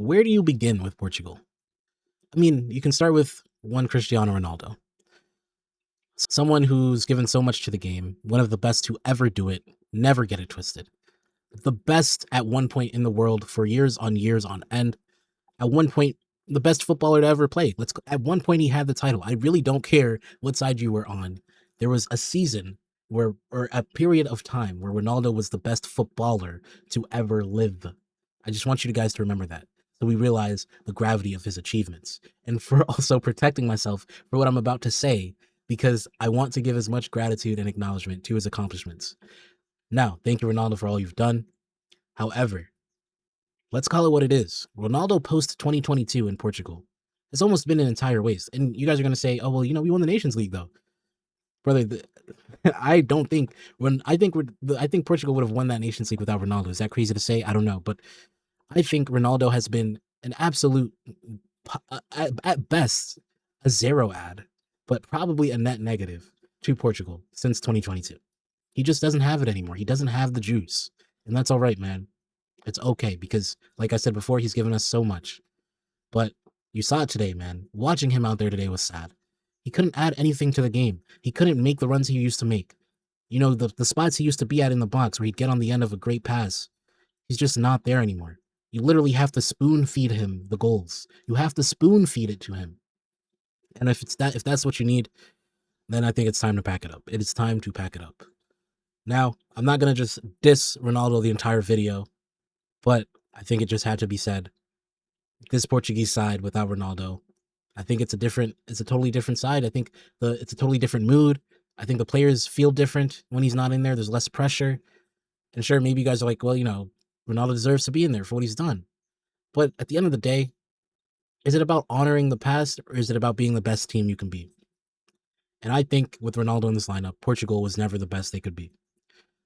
where do you begin with Portugal? I mean, you can start with one Cristiano Ronaldo, someone who's given so much to the game, one of the best to ever do it, never get it twisted. The best at one point in the world for years on end. At one point, the best footballer to ever play. At one point he had the title. I really don't care what side you were on. There was a season or a period of time where Ronaldo was the best footballer to ever live. I just want you guys to remember that. So we realize the gravity of his achievements. And for also protecting myself for what I'm about to say, because I want to give as much gratitude and acknowledgement to his accomplishments. Now, thank you, Ronaldo, for all you've done. However, let's call it what it is. Ronaldo post 2022 in Portugal. It's almost been an entire waste. And you guys are going to say, oh, well, we won the Nations League, though. Brother, I don't think I think Portugal would have won that Nations League without Ronaldo. Is that crazy to say? I don't know. But I think Ronaldo has been an absolute, at best, a zero ad, but probably a net negative to Portugal since 2022. He just doesn't have it anymore. He doesn't have the juice. And that's all right, man. It's okay because, like I said before, he's given us so much. But you saw it today, man. Watching him out there today was sad. He couldn't add anything to the game. He couldn't make the runs he used to make. The spots he used to be at in the box where he'd get on the end of a great pass. He's just not there anymore. You literally have to spoon feed him the goals. You have to spoon feed it to him. And if that's what you need, then I think it's time to pack it up. It is time to pack it up. Now, I'm not going to just diss Ronaldo the entire video, but I think it just had to be said. This Portuguese side without Ronaldo, I think it's a totally different side. I think it's a totally different mood. I think the players feel different when he's not in there. There's less pressure. And sure, maybe you guys are like, well, Ronaldo deserves to be in there for what he's done. But at the end of the day, is it about honoring the past or is it about being the best team you can be? And I think with Ronaldo in this lineup, Portugal was never the best they could be,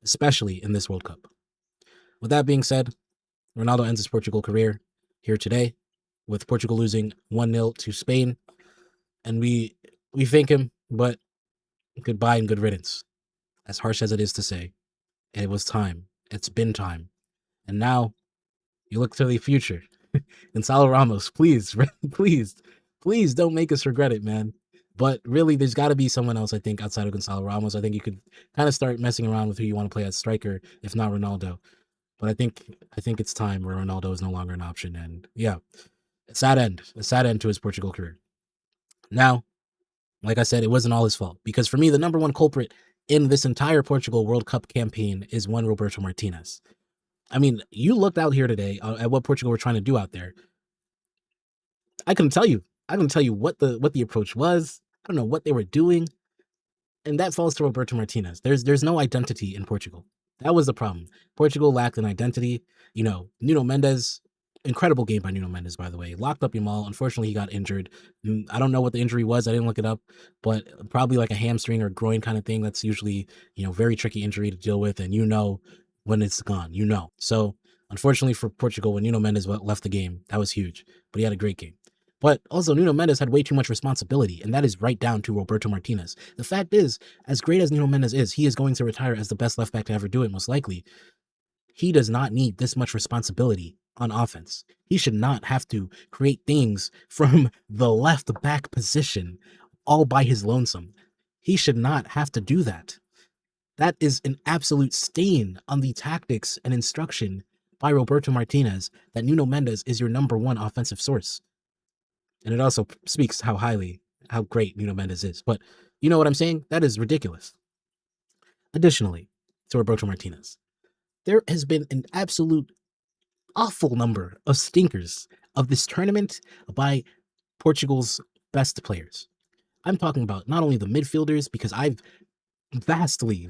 especially in this World Cup. With that being said, Ronaldo ends his Portugal career here today with Portugal losing 1-0 to Spain. And we thank him, but goodbye and good riddance. As harsh as it is to say, it was time. It's been time. And now you look to the future. Goncalo Ramos, please, please don't make us regret it, man. But really, there's got to be someone else, I think, outside of Goncalo Ramos. I think you could kind of start messing around with who you want to play as striker, if not Ronaldo. But I think it's time where Ronaldo is no longer an option. And yeah, a sad end to his Portugal career. Now, like I said, it wasn't all his fault. Because for me, the number one culprit in this entire Portugal World Cup campaign is one Roberto Martinez. I mean, you looked out here today at what Portugal were trying to do out there. I couldn't tell you. What the approach was. I don't know what they were doing. And that falls to Roberto Martinez. There's no identity in Portugal. That was the problem. Portugal lacked an identity. Nuno Mendes, incredible game by Nuno Mendes, by the way. Locked up Yamal. Unfortunately, he got injured. I don't know what the injury was. I didn't look it up, but probably like a hamstring or groin kind of thing. That's usually, very tricky injury to deal with. And when it's gone, So unfortunately for Portugal, when Nuno Mendes left the game, that was huge. But he had a great game. But also, Nuno Mendes had way too much responsibility, and that is right down to Roberto Martinez. The fact is, as great as Nuno Mendes is, he is going to retire as the best left back to ever do it, most likely. He does not need this much responsibility on offense. He should not have to create things from the left back position all by his lonesome. He should not have to do that. That is an absolute stain on the tactics and instruction by Roberto Martinez that Nuno Mendes is your number one offensive source. And it also speaks how great Nuno Mendes is. But you know what I'm saying? That is ridiculous. Additionally, to Roberto Martinez, there has been an absolute awful number of stinkers of this tournament by Portugal's best players. I'm talking about not only the midfielders, because I've vastly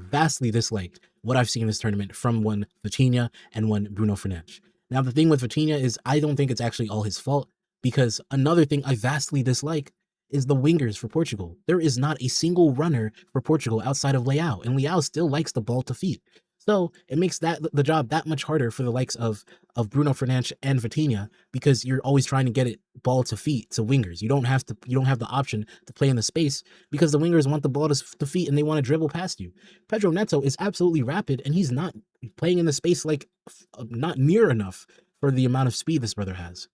disliked what I've seen in this tournament from one Vitinha and one Bruno Fernandes. Now, the thing with Vitinha is I don't think it's actually all his fault, because another thing I vastly dislike is the wingers for Portugal. There is not a single runner for Portugal outside of Leao, and Leao still likes the ball to feet. So it makes the job that much harder for the likes of Bruno Fernandes and Vitinha, because you're always trying to get it ball to feet to wingers. You don't have the option to play in the space because the wingers want the ball to feet and they want to dribble past you. Pedro Neto is absolutely rapid, and he's not playing in the space not near enough for the amount of speed this brother has.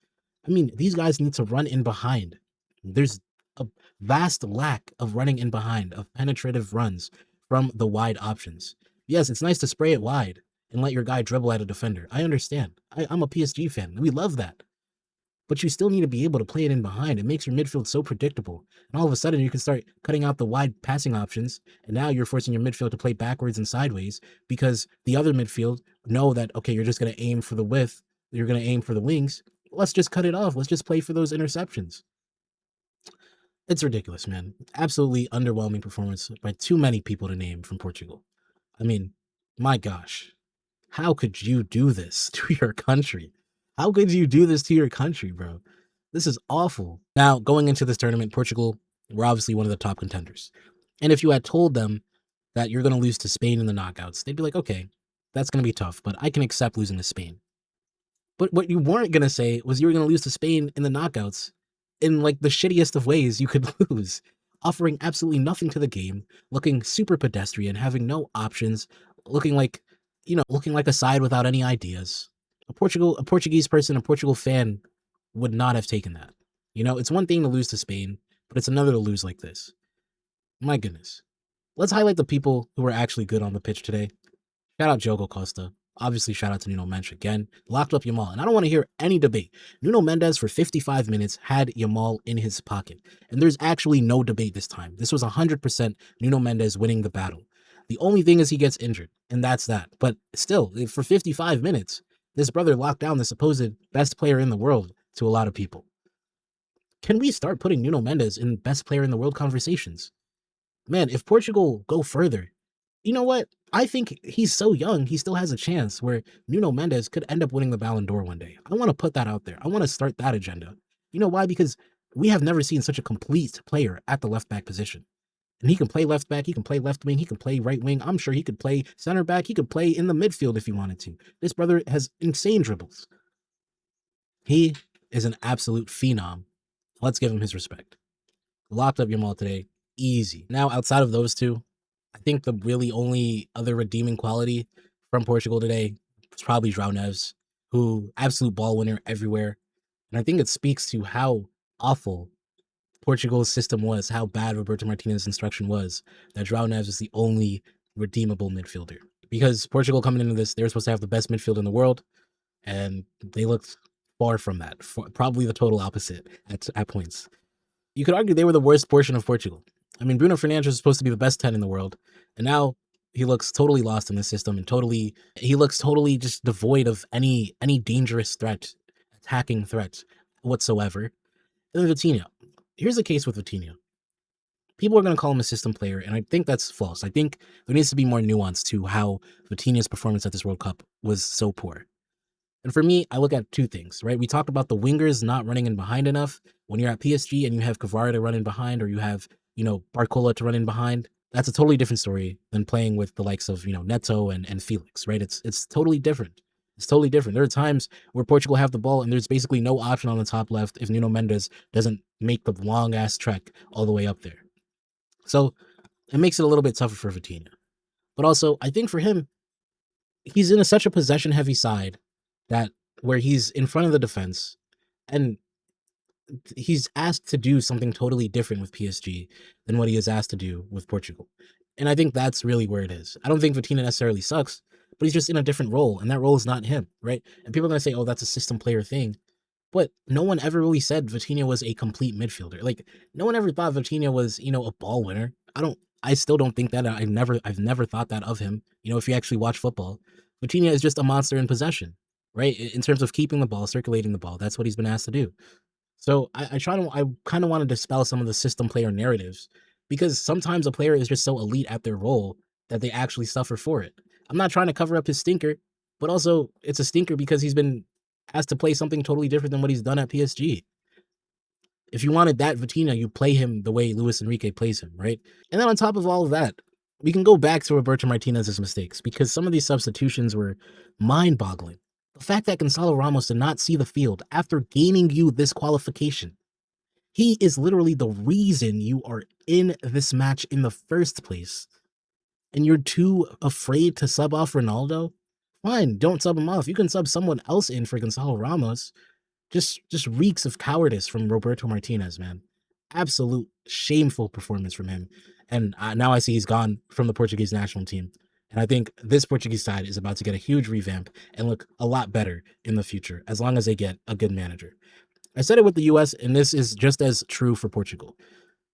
I mean, these guys need to run in behind. There's a vast lack of running in behind, of penetrative runs from the wide options. Yes, it's nice to spray it wide and let your guy dribble at a defender. I understand. I'm a PSG fan. We love that. But you still need to be able to play it in behind. It makes your midfield so predictable. And all of a sudden, you can start cutting out the wide passing options. And now you're forcing your midfield to play backwards and sideways because the other midfield know that, okay, you're just going to aim for the width. You're going to aim for the wings. Let's just cut it off. Let's just play for those interceptions. It's ridiculous, man. Absolutely underwhelming performance by too many people to name from Portugal. I mean, my gosh, how could you do this to your country? How could you do this to your country, bro? This is awful. Now, going into this tournament, Portugal were obviously one of the top contenders. And if you had told them that you're going to lose to Spain in the knockouts, they'd be like, okay, that's going to be tough, but I can accept losing to Spain. But what you weren't going to say was you were going to lose to Spain in the knockouts in like the shittiest of ways you could lose, offering absolutely nothing to the game, looking super pedestrian, having no options, looking like, looking like a side without any ideas. A Portuguese person, a Portugal fan would not have taken that. It's one thing to lose to Spain, but it's another to lose like this. My goodness. Let's highlight the people who were actually good on the pitch today. Shout out Diogo Costa. Obviously, shout out to Nuno Mendes again. Locked up Yamal. And I don't want to hear any debate. Nuno Mendes, for 55 minutes, had Yamal in his pocket. And there's actually no debate this time. This was 100% Nuno Mendes winning the battle. The only thing is he gets injured, and that's that. But still, for 55 minutes, this brother locked down the supposed best player in the world to a lot of people. Can we start putting Nuno Mendes in best player in the world conversations? Man, if Portugal go further, you know what? I think he's so young, he still has a chance where Nuno Mendes could end up winning the Ballon d'Or one day. I want to put that out there. I want to start that agenda. You know why? Because we have never seen such a complete player at the left back position. And he can play left back, he can play left wing, he can play right wing. I'm sure he could play center back, he could play in the midfield if he wanted to. This brother has insane dribbles. He is an absolute phenom. Let's give him his respect. Locked up Yamal today. Easy. Now, outside of those two, I think the really only other redeeming quality from Portugal today was probably João Neves, who absolute ball winner everywhere. And I think it speaks to how awful Portugal's system was, how bad Roberto Martinez's instruction was, that João Neves is the only redeemable midfielder. Because Portugal coming into this, they were supposed to have the best midfield in the world, and they looked far from that. Probably the total opposite at points. You could argue they were the worst portion of Portugal. I mean, Bruno Fernandes was supposed to be the best 10 in the world, and now he looks totally lost in the system and he looks totally just devoid of any dangerous threat, attacking threat whatsoever. And then Vitinha. Here's the case with Vitinha. People are going to call him a system player, and I think that's false. I think there needs to be more nuance to how Vitinha's performance at this World Cup was so poor. And for me, I look at two things, right? We talked about the wingers not running in behind enough. When you're at PSG and you have Kvara to run in behind, or you have, Barcola to run in behind, that's a totally different story than playing with the likes of, Neto and Felix, right? It's totally different. It's totally different. There are times where Portugal have the ball and there's basically no option on the top left if Nuno Mendes doesn't make the long ass trek all the way up there. So it makes it a little bit tougher for Vitinha. But also, I think for him, he's in such a possession heavy side that where he's in front of the defense and he's asked to do something totally different with PSG than what he is asked to do with Portugal. And I think that's really where it is. I don't think Vitinha necessarily sucks, but he's just in a different role, and that role is not him, right? And people are going to say, oh, that's a system player thing. But no one ever really said Vitinha was a complete midfielder. Like, no one ever thought Vitinha was, a ball winner. I still don't think that. I've never thought that of him. If you actually watch football, Vitinha is just a monster in possession, right? In terms of keeping the ball, circulating the ball, that's what he's been asked to do. So I kind of want to dispel some of the system player narratives, because sometimes a player is just so elite at their role that they actually suffer for it. I'm not trying to cover up his stinker, but also it's a stinker because he's been asked to play something totally different than what he's done at PSG. If you wanted that Vitinha, you play him the way Luis Enrique plays him, right? And then on top of all of that, we can go back to Roberto Martinez's mistakes, because some of these substitutions were mind-boggling. The fact that Gonzalo Ramos did not see the field after gaining you this qualification. He is literally the reason you are in this match in the first place. And you're too afraid to sub off Ronaldo? Fine, don't sub him off. You can sub someone else in for Gonzalo Ramos. Just reeks of cowardice from Roberto Martinez, man. Absolute shameful performance from him. And now I see he's gone from the Portuguese national team. And I think this Portuguese side is about to get a huge revamp and look a lot better in the future, as long as they get a good manager. I said it with the US, and this is just as true for Portugal.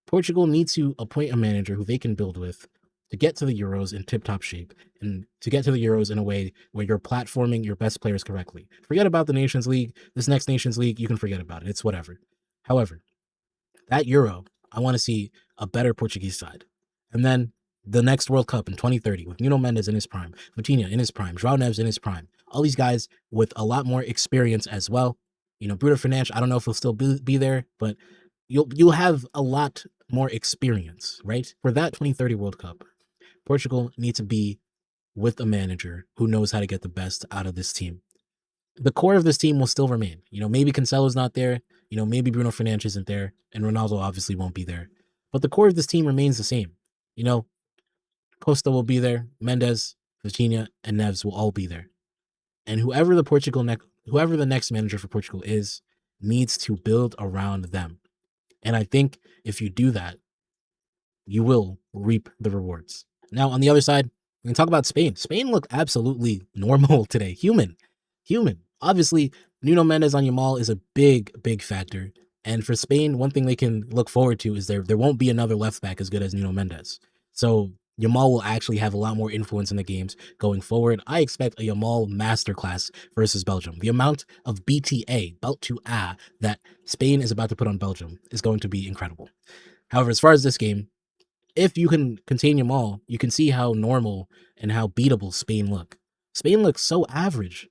Portugal needs to appoint a manager who they can build with to get to the Euros in tip-top shape and to get to the Euros in a way where you're platforming your best players correctly. Forget about the Nations League. This next Nations League, you can forget about it. It's whatever. However, that Euro, I want to see a better Portuguese side. And then the next World Cup in 2030 with Nuno Mendes in his prime, Vitinha in his prime, João Neves in his prime, all these guys with a lot more experience as well. Bruno Fernandes, I don't know if he'll still be there, but you'll have a lot more experience, right? For that 2030 World Cup, Portugal needs to be with a manager who knows how to get the best out of this team. The core of this team will still remain. Maybe Cancelo's not there. Maybe Bruno Fernandes isn't there, and Ronaldo obviously won't be there. But the core of this team remains the same. Costa will be there, Mendes, Vitinha, and Neves will all be there. And whoever the next manager for Portugal is, needs to build around them. And I think if you do that, you will reap the rewards. Now, on the other side, we can talk about Spain. Spain looked absolutely normal today. Human. Obviously, Nuno Mendes on Yamal is a big, big factor. And for Spain, one thing they can look forward to is there won't be another left back as good as Nuno Mendes. So Yamal will actually have a lot more influence in the games going forward. I expect a Yamal masterclass versus Belgium. The amount of BTA, belt to A, that Spain is about to put on Belgium is going to be incredible. However, as far as this game, if you can contain Yamal, you can see how normal and how beatable Spain look. Spain looks so average.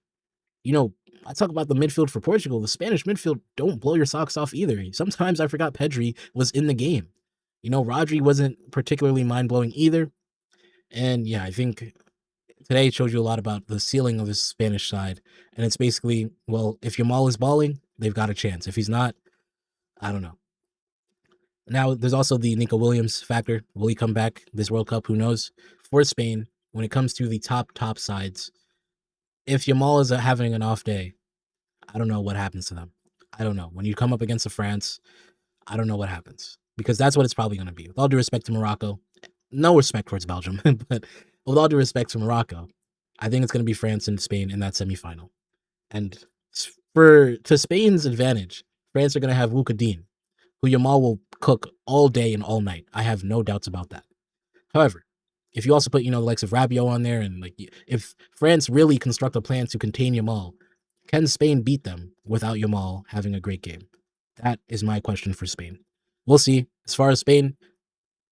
I talk about the midfield for Portugal. The Spanish midfield don't blow your socks off either. Sometimes I forgot Pedri was in the game. Rodri wasn't particularly mind-blowing either. And yeah, I think today showed you a lot about the ceiling of the Spanish side. And it's basically, well, if Yamal is balling, they've got a chance. If he's not, I don't know. Now, there's also the Nico Williams factor. Will he come back this World Cup? Who knows? For Spain, when it comes to the top sides, if Yamal is having an off day, I don't know what happens to them. I don't know. When you come up against a France, I don't know what happens. Because that's what it's probably going to be. With all due respect to Morocco, no respect towards Belgium, but with all due respect to Morocco, I think it's going to be France and Spain in that semifinal. And to Spain's advantage, France are going to have Luka Dean, who Yamal will cook all day and all night. I have no doubts about that. However, if you also put, the likes of Rabiot on there, and if France really construct a plan to contain Yamal, can Spain beat them without Yamal having a great game? That is my question for Spain. We'll see. As far as Spain,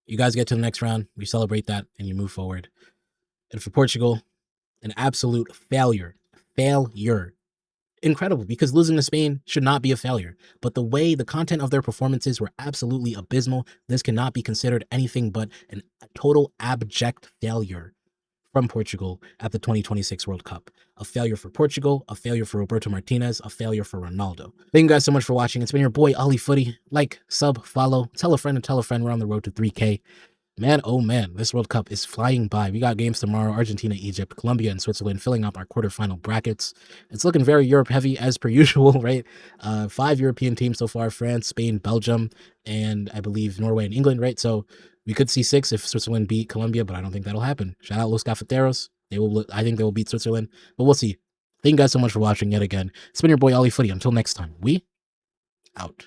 you guys get to the next round, we celebrate that, and you move forward. And for Portugal, an absolute failure. Incredible, because losing to Spain should not be a failure. But the content of their performances were absolutely abysmal. This cannot be considered anything but a total abject failure from Portugal at the 2026 World Cup. A failure for Portugal, a failure for Roberto Martinez, a failure for Ronaldo. Thank you guys so much for watching. It's been your boy, Ollie Footy. Like, sub, follow, tell a friend and tell a friend. We're on the road to 3K. Man, oh man, this World Cup is flying by. We got games tomorrow: Argentina, Egypt, Colombia, and Switzerland, filling up our quarterfinal brackets. It's looking very Europe heavy as per usual, right? 5 European teams so far: France, Spain, Belgium, and I believe Norway and England, right? So we could see 6 if Switzerland beat Colombia, but I don't think that'll happen. Shout out Los Cafeteros. I think they will beat Switzerland, but we'll see. Thank you guys so much for watching yet again. It's been your boy, Ollie Footy. Until next time, we out.